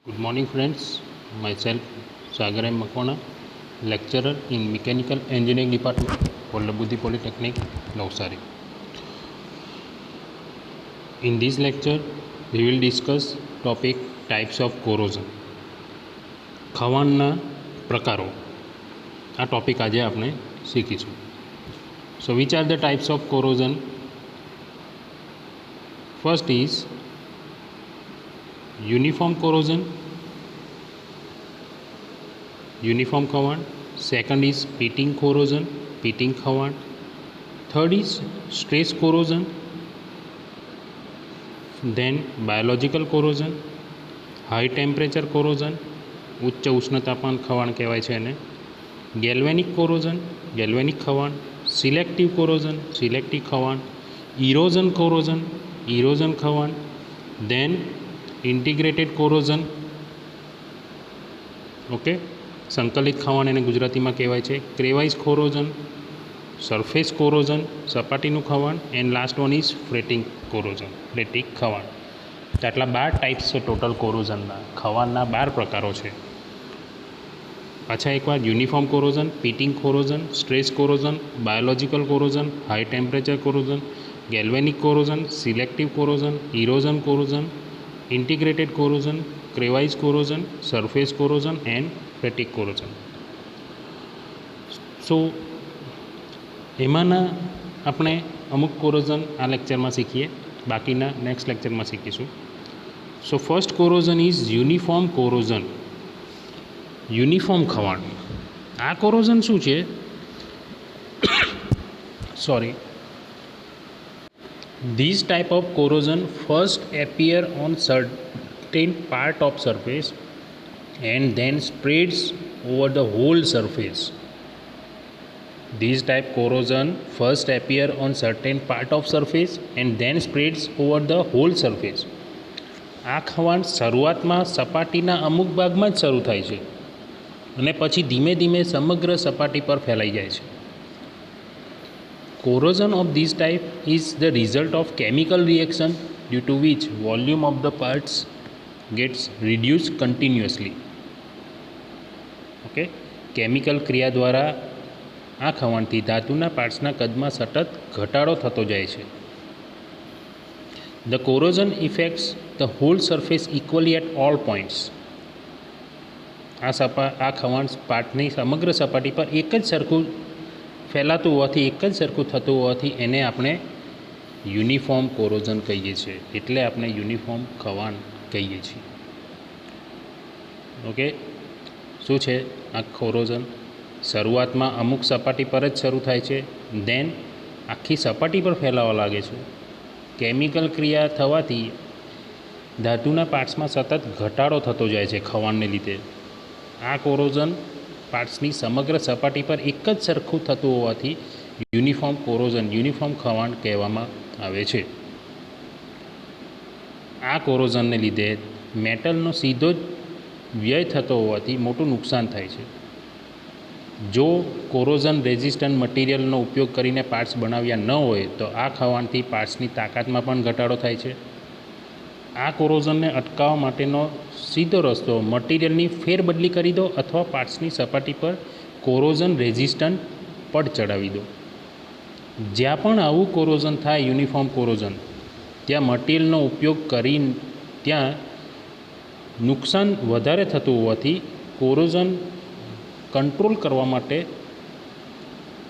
Good morning, friends. Myself, Sagar M. Makwana, lecturer in Mechanical Engineering Department, Kollabudhi Polytechnic, Navsari. In this lecture, we will discuss topic types of corrosion. ખવાણના પ્રકારો આ topic આજે આપણે શીખીશું. So, which are the types of corrosion? First is uniform corrosion, uniform ખવાણ. Second is pitting corrosion, pitting ખવાણ. Third is stress corrosion. Then biological corrosion, high temperature corrosion, ઉચ્ચ ઉષ્ણતાપાન ખવાણ કહેવાય છે એને. Galvanic corrosion, galvanic ખવાણ. Selective corrosion, selective ખવાણ. Erosion corrosion, erosion ખવાણ. Then integrated corrosion, okay, સંકલિત ખવાણ એને ગુજરાતીમાં કહેવાય છે. ક્રેવાઇઝ કોરોઝન, સરફેસ કોરોઝન, સપાટીનું ખવાણ. And last one is fretting corrosion, fretting ખવાણ. તો આટલા 12 ટાઈપ્સ છે ટોટલ કોરોઝનના. ખવાણના 12 પ્રકારો છે. પાછા એકવાર uniform corrosion, pitting corrosion, stress corrosion, biological corrosion, high temperature corrosion, galvanic corrosion, selective corrosion, erosion corrosion, integrated corrosion, crevice corrosion, surface corrosion and fretting corrosion. So એમાંના આપણે અમુક કોરોઝન આ લેક્ચરમાં શીખીએ, બાકીના નેક્સ્ટ લેક્ચરમાં શીખીશું. So first corrosion is uniform corrosion. Uniform ખવાણ. આ કોરોઝન શું છે? Sorry. These type of corrosion first appear on certain part of surface and then spreads over the whole surface. These type corrosion first appear on certain part of surface and then spreads over the whole surface. આ ખવાણ શરૂઆતમાં સપાટીના અમુક ભાગમાં જ શરૂ થાય છે અને પછી ધીમે ધીમે સમગ્ર સપાટી પર ફેલાઈ જાય છે. Corrosion of this type is the result of chemical reaction due to which volume of the parts gets reduced continuously. Okay, chemical ક્રિયા દ્વારા આ ખવાણથી ધાતુના પાર્ટ્સના કદમાં સતત ઘટાડો થતો જાય છે. The corrosion affects the whole surface equally at all points. આ ખવાણ પાર્ટની સમગ્ર સપાટી પર એક જ સરખું ફેલાતું હોવાથી, એક જ સરખું થતું હોવાથી એને આપણે યુનિફોર્મ કોરોઝન કહીએ છીએ. એટલે આપણે યુનિફોર્મ ખવાણ કહીએ છીએ. ઓકે, શું છે આ કોરોઝન? શરૂઆતમાં અમુક સપાટી પર જ શરૂ થાય છે, દેન આખી સપાટી પર ફેલાવા લાગે છે. કેમિકલ ક્રિયા થવાથી ધાતુના પાર્ટ્સમાં સતત ઘટાડો થતો જાય છે ખવાણને લીધે. આ કોરોઝન પાર્ટ્સની સમગ્ર સપાટી પર એક જ સરખું થતું હોવાથી યુનિફોર્મ કોરોઝન, યુનિફોર્મ ખવાણ કહેવામાં આવે છે. આ કોરોઝનને લીધે મેટલનો સીધો જ વ્યય થતો હોવાથી મોટું નુકસાન થાય છે. જો કોરોઝન રેઝિસ્ટન્ટ મટીરિયલનો ઉપયોગ કરીને પાર્ટ્સ બનાવ્યા ન હોય તો આ ખવાણથી પાર્ટ્સની તાકાતમાં પણ ઘટાડો થાય છે. આ કોરોઝનને અટકાવવા માટેનો સીધો રસ્તો મટીરિયલની ફેરબદલી કરી દો અથવા પાર્ટ્સની સપાટી પર કોરોઝન રેઝિસ્ટન્ટ પડ ચડાવી દો. જ્યાં પણ આવું કોરોઝન થાય, યુનિફોર્મ કોરોઝન, ત્યાં મટીરિયલનો ઉપયોગ કરી ત્યાં નુકસાન વધારે થતું હોવાથી કોરોઝન કંટ્રોલ કરવા માટે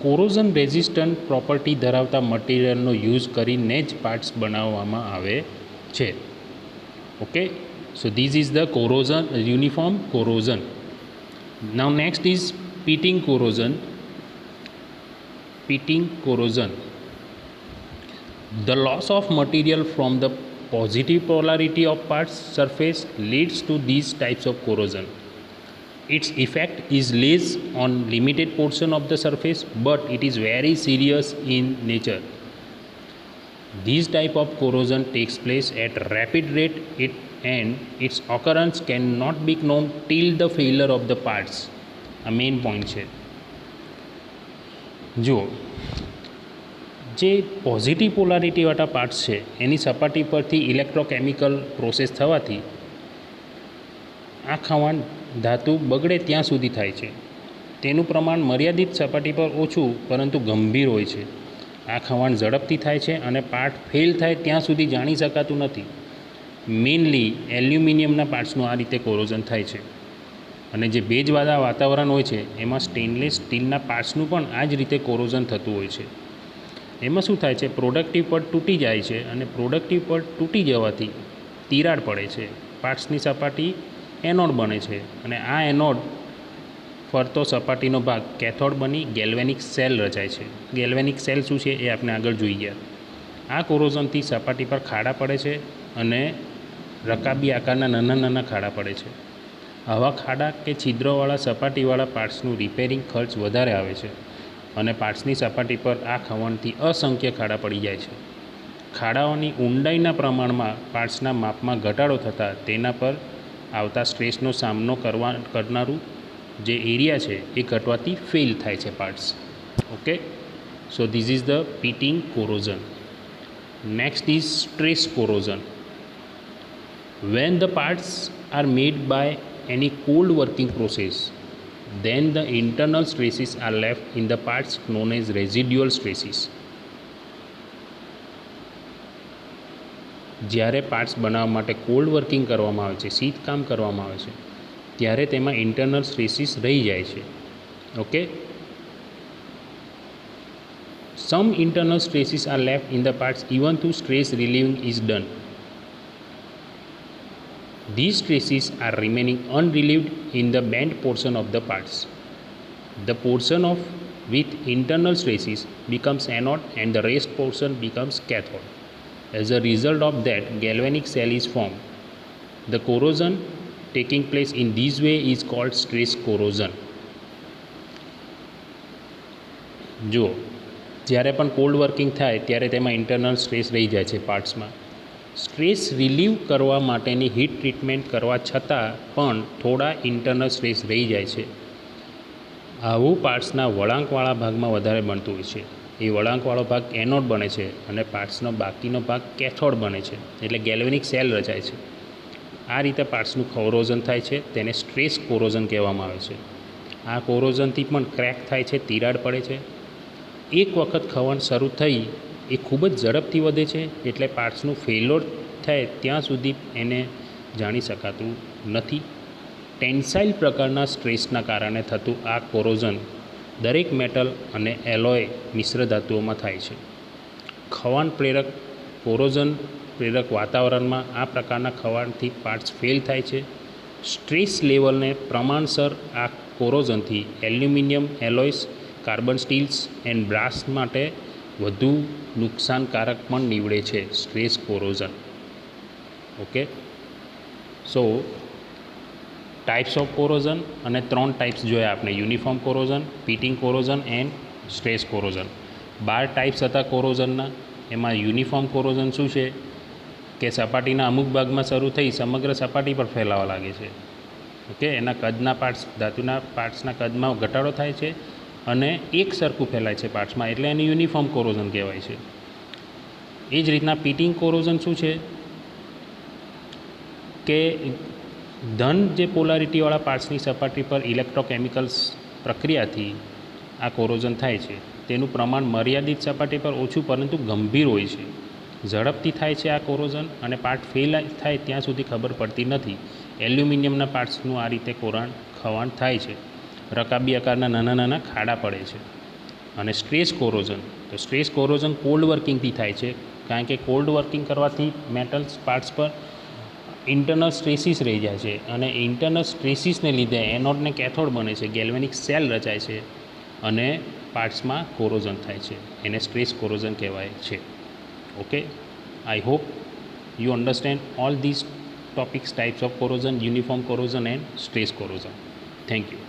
કોરોઝન રેઝિસ્ટન્ટ પ્રોપર્ટી ધરાવતા મટીરિયલનો યુઝ કરીને જ પાર્ટ્સ બનાવવામાં આવે છે. Okay, so this is the corrosion, uniform corrosion. Now next is pitting corrosion. Pitting corrosion. The loss of material from the positive polarity of parts surface leads to these types of corrosion. Its effect is less on limited portion of the surface, but it is very serious in nature. This type of corrosion takes place at rapid rate and its occurrence cannot be known till the failure of the parts. A main point છે. જો જે positive પોલારિટીવાળા parts છે એની સપાટી પરથી electrochemical process થવાથી આ ખવાણ ધાતુ બગડે ત્યાં સુધી થાય છે. તેનું પ્રમાણ મર્યાદિત સપાટી પર ઓછું પરંતુ ગંભીર હોય છે. આ ખવાણ ઝડપથી થાય છે અને પાર્ટ ફેલ થાય ત્યાં સુધી જાણી શકાતું નથી. મેઇનલી એલ્યુમિનિયમના પાર્ટ્સનું આ રીતે કોરોઝન થાય છે. અને જે ભેજવાળા વાતાવરણ હોય છે એમાં સ્ટેનલેસ સ્ટીલના પાર્ટ્સનું પણ આ જ રીતે કોરોઝન થતું હોય છે. એમાં શું થાય છે, પ્રોડક્ટિવ પડ તૂટી જાય છે અને પ્રોડક્ટિવ પડ તૂટી જવાથી તિરાડ પડે છે. પાર્ટ્સની સપાટી એનોડ બને છે અને આ એનોડ ફરતો સપાટીનો ભાગ કેથોડ બની ગેલ્વેનિક સેલ રચાય છે. ગેલ્વેનિક સેલ શું છે એ આપણે આગળ જોઈ ગયા. આ કોરોઝનથી સપાટી પર ખાડા પડે છે અને રકાબી આકારના નાના નાના ખાડા પડે છે. આવા ખાડા કે છિદ્રોવાળા સપાટીવાળા પાર્ટ્સનું રિપેરિંગ ખર્ચ વધારે આવે છે અને પાર્ટ્સની સપાટી પર આ ખવણથી અસંખ્ય ખાડા પડી જાય છે. ખાડાઓની ઊંડાઈના પ્રમાણમાં પાર્ટ્સના માપમાં ઘટાડો થતાં તેના પર આવતા સ્ટ્રેસનો સામનો કરનારું જે એરિયા છે એ ઘટવાથી ફેલ થાય છે parts. Okay, so this is the pitting corrosion. Next is stress corrosion. When the parts are made by any cold working process, then the internal stresses are left in the parts known as residual stresses. જ્યારે parts બનાવવા માટે cold working કરવામાં આવે છે, શીતકામ કરવામાં આવે છે, ત્યારે તેમાં ઇન્ટરનલ સ્ટ્રેસીસ રહી જાય છે. Okay, some internal stresses are left in the parts even though stress relieving is done. These stresses are remaining unrelieved in the bent portion of the parts. The portion of with internal stresses becomes anode and the rest portion becomes cathode. As a result of that, galvanic cell is formed. The corrosion taking place in this way is called stress corrosion. જો જ્યારે પણ cold working થાય ત્યારે તેમાં internal stress રહી જાય છે પાર્ટ્સમાં. Stress relieve કરવા માટેની હીટ ટ્રીટમેન્ટ કરવા છતાં પણ થોડા ઇન્ટરનલ સ્ટ્રેસ રહી જાય છે. આવું પાર્ટ્સના વળાંકવાળા ભાગમાં વધારે બનતું હોય છે. એ વળાંકવાળો ભાગ એનોડ બને છે અને પાર્ટ્સનો બાકીનો ભાગ કેથોડ બને છે, એટલે ગેલ્વેનિક સેલ રચાય છે. આ રીતે પાર્ટ્સનું કોરોઝન થાય છે, તેને સ્ટ્રેસ કોરોઝન કહેવામાં આવે છે. આ કોરોઝનથી પણ ક્રેક થાય છે, તિરાડ પડે છે. એક વખત ખવણ શરૂ થઈ એ ખૂબ જ ઝડપથી વધે છે, એટલે પાર્ટ્સનું ફેલોર થાય ત્યાં સુધી એને જાણી શકાતું નથી. ટેન્સાઇલ પ્રકારના સ્ટ્રેસના કારણે થતું આ કોરોઝન દરેક મેટલ અને એલોય મિશ્ર ધાતુઓમાં થાય છે. ખવાણ પ્રેરક કોરોઝન પ્રેરક વાતાવરણમાં આ પ્રકારના ખવાણથી પાર્ટ્સ ફેલ થાય છે. સ્ટ્રેસ લેવલને પ્રમાણસર આ કોરોઝનથી aluminium alloys, carbon steels and brass માટે વધુ નુકસાનકારક પણ નીવડે છે stress corrosion. Okay, so types of corrosion અને 3 ટાઈપ્સ જોયા આપણે: uniform corrosion, pitting corrosion and stress corrosion. 12 types હતા કોરોઝનના. એમાં યુનિફોર્મ કોરોઝન શું છે કે સપાટીના અમુક ભાગમાં શરૂ થઈ સમગ્ર સપાટી પર ફેલાવા લાગે છે. ઓકે, એના કદના પાર્ટ્સ, ધાતુના પાર્ટ્સના કદમાં ઘટાડો થાય છે અને એક સરખું ફેલાય છે પાર્ટ્સમાં, એટલે એને યુનિફોર્મ કોરોઝન કહેવાય છે. એ જ રીતના પિટિંગ કોરોઝન શું છે કે ધન જે પોલારિટીવાળા પાર્ટ્સની સપાટી પર ઇલેક્ટ્રોકેમિકલ્સ પ્રક્રિયાથી આ કોરોઝન થાય છે. તેનું પ્રમાણ મર્યાદિત સપાટી પર ઓછું પરંતુ ગંભીર હોય છે. ઝડપથી થાય છે આ કોરોઝન અને પાર્ટ ફેલ થાય ત્યાં સુધી ખબર પડતી નથી. એલ્યુમિનિયમના પાર્ટ્સનું આ રીતે ખવાણ થાય છે. રકાબી આકારના નાના નાના ખાડા પડે છે. અને સ્ટ્રેસ કોરોઝન, તો સ્ટ્રેસ કોરોઝન કોલ્ડ વર્કિંગથી થાય છે, કારણ કે કોલ્ડ વર્કિંગ કરવાથી મેટલ્સ પાર્ટ્સ પર ઇન્ટરનલ સ્ટ્રેસીસ રહી જાય છે અને ઇન્ટરનલ સ્ટ્રેસીસને લીધે એનોડ ને કેથોડ બને છે, ગેલ્વેનિક સેલ રચાય છે અને પાર્ટ્સમાં કોરોઝન થાય છે. એને સ્ટ્રેસ કોરોઝન કહેવાય છે. Okay, I hope you understand all this topics, types of corrosion, uniform corrosion and stress corrosion. Thank you.